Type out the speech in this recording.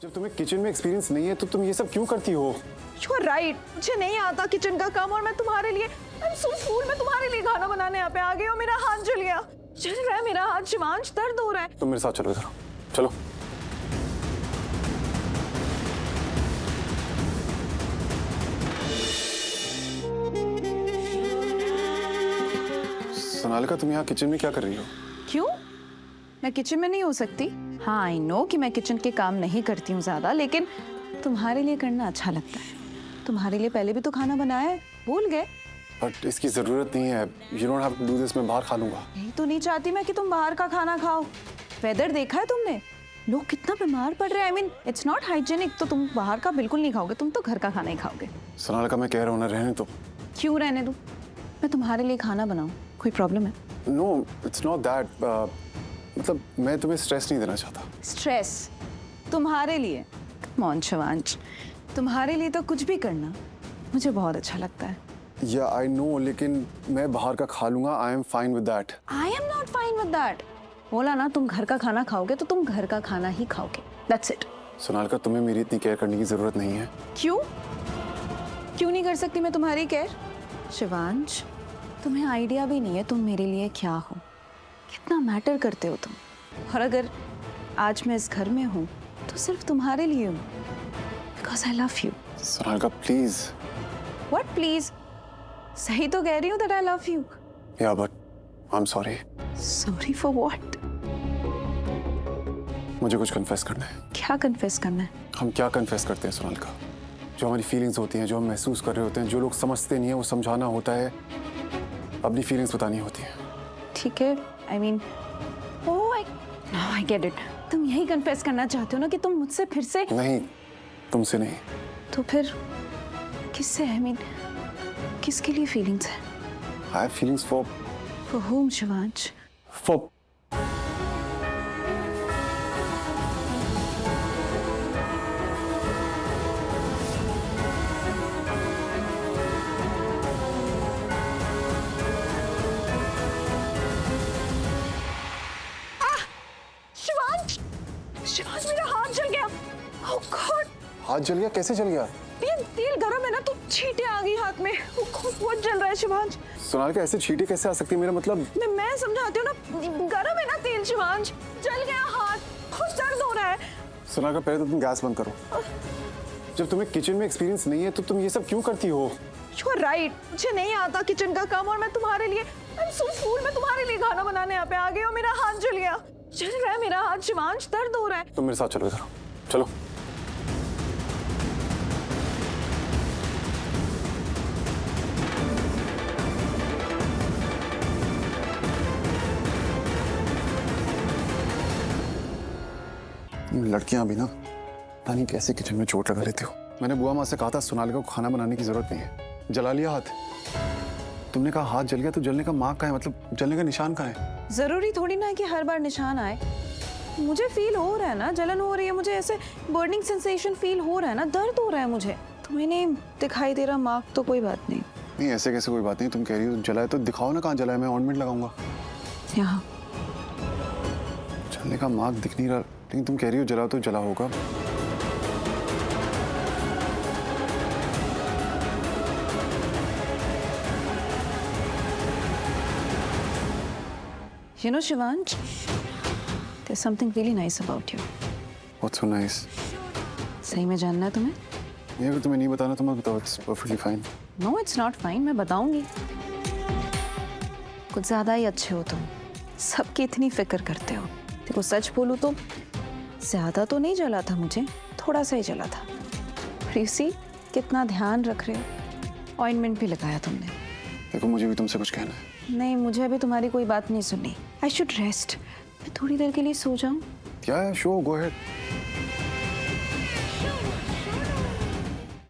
जब तुम्हें किचन में एक्सपीरियंस नहीं है तो तुम ये सब क्यों करती हो? You are right. मुझे नहीं आता किचन का काम और मैं तुम्हारे लिए I'm so full, मैं तुम्हारे लिए खाना बनाने यहाँ पे आ गई और मेरा हाथ जल गया। जल रहा है मेरा हाथ शिवांश, दर्द हो रहा है। तुम मेरे साथ चलो इधर, चलो। सोनालिका, तुम यहाँ किचन में क्या कर रही हो? क्यों? मैं किचन में नहीं हो सकती? हाँ, आई नो कि मैं किचन के काम नहीं करती हूँ ज्यादा, लेकिन तुम्हारे लिए करना अच्छा लगता है। तुम्हारे लिए पहले भी तो खाना बनाया है, भूल गए? बट इसकी जरूरत नहीं है। You don't have to do this, मैं बाहर खा लूंगा। यही तो नहीं चाहती मैं कि तुम बाहर का खाना खाओ। वेदर देखा है तुमने? लोग कितना बीमार पड़ रहे हैं। I mean, it's not hygienic। तो तुम बाहर का बिल्कुल नहीं खाओगे, तुम तो घर का खाना ही खाओगे। सोनालिका, मैं कह रहा हूँ ना, रहने दो। क्यों रहने दूं? मैं तुम्हारे लिए खाना बनाऊं, कोई प्रॉब्लम है? No, it's not that. मतलब मैं तुम्हें स्ट्रेस नहीं देना चाहता। स्ट्रेस तुम्हारे लिए? कम शिवांश, तुम्हारे लिए तो कुछ भी करना मुझे बहुत अच्छा लगता है। Yeah, I know, लेकिन मैं बाहर का खा लूंगा। I am fine with that. I am not fine with that। बोला ना, तुम घर का खाना खाओगे तो तुम घर का खाना ही खाओगे। That's it। सोनालिका, तुम्हें मेरी इतनी केयर करने की जरूरत नहीं है। क्यों? क्यों नहीं कर सकती मैं तुम्हारी केयर? शिवांश, तुम्हें आइडिया भी नहीं है तुम मेरे लिए क्या हो, कितना मैटर करते हो तुम। और अगर आज मैं इस घर में हूँ तो सिर्फ तुम्हारे लिए हूँ, because I love you. Sonalika, please. What please? सही तो कह रही हूँ that I love you. Yeah, but I'm sorry. Sorry for what? मुझे कुछ कन्फेस करना है। क्या कन्फेस करना है? हम क्या कन्फेस करते हैं सोनालिका? जो हमारी फीलिंग्स होती हैं, जो हम महसूस कर रहे होते हैं, जो लोग समझते नहीं है वो समझाना होता है, अपनी फीलिंग्स बतानी होती है। ठीक है, I mean, oh I get it. तुम यही कन्फेस करना चाहते हो ना कि तुम मुझसे फिर से? नहीं, तुमसे नहीं। तो फिर किससे? आई मीन, किसके लिए फीलिंग्स है? I have feelings for whom, Shivansh? for Shivansh, Shivansh, मेरा हाथ जल गया। ओह गॉड! हाथ जल गया? कैसे जल गया? ये तेल गरम है ना, तो छींटे आ गई हाथ में। ओह गॉड, बहुत जल रहा है शिवांश। सोनालिका, ऐसे छींटे कैसे आ सकती है? मेरा मतलब मैं समझाती हूँ ना, गरम है ना तेल शिवांश, जल गया हाथ, बहुत दर्द हो रहा है। सोनालिका, पहले तो तुम गैस बंद करो। जब तुम्हें किचन में एक्सपीरियंस नहीं है तो तुम ये सब क्यों करती हो? You are right। मुझे नहीं आता किचन का काम और मैं तुम्हारे लिए I'm so full, मैं तुम्हारे लिए खाना बनाने यहाँ पे आ गई और मेरा हाथ जल गया। जल रहा है मेरा हाथ शिवांश, दर्द हो रहा है। तुम मेरे साथ चलो इधर, चलो। लड़कियां भी ना पता नहीं कैसे किचन में चोट लगा लेती हो। मैंने बुआ माँ से कहा था सोनालिका को खाना बनाने की जरूरत नहीं है, जला लिया हाथ। तुमने कहा हाथ जल गया, तो जलने का मार्क कहाँ है? मतलब जलने का निशान कहाँ है? जरूरी थोड़ी ना है कि हर बार निशान आए। मुझे फील हो रहा है ना, जलन हो रही है मुझे, ऐसे बर्निंग सेंसेशन फील हो रहा है ना, दर्द हो रहा है मुझे। तुम्हें नहीं दिखाई दे रहा मार्क तो कोई बात नहीं। नहीं, ऐसे कैसे कोई बात नहीं। तुम कह रही हो जला है तो दिखाओ ना, कहाँ जला है, मैं ऑइंटमेंट लगाऊंगा। यहाँ जलने का मार्क दिख नहीं रहा, लेकिन तुम कह रही हो जला तो जला होगा। You know Shivansh, there's something really nice about you। What's so nice? सही में जानना है तुम्हें? ये अगर तुम्हें नहीं बताना तो मत बताओ, it's perfectly fine। No, it's not fine, मैं बताऊंगी। कुछ ज्यादा ही अच्छे हो तुम, सबकी इतनी फिक्र करते हो। देखो सच बोलूं तो ज्यादा तो नहीं जला था मुझे, थोड़ा सा ही जला था। You see, कितना ध्यान रख रहे हो। ऑइंटमेंट भी लगाया तुमने। देखो, मुझे भी तुमसे कुछ कहना है। नहीं, मुझे अभी तुम्हारी कोई बात नहीं सुननी। I should rest। मैं थोड़ी देर के लिए सो जाऊं? क्या है? Show, go ahead.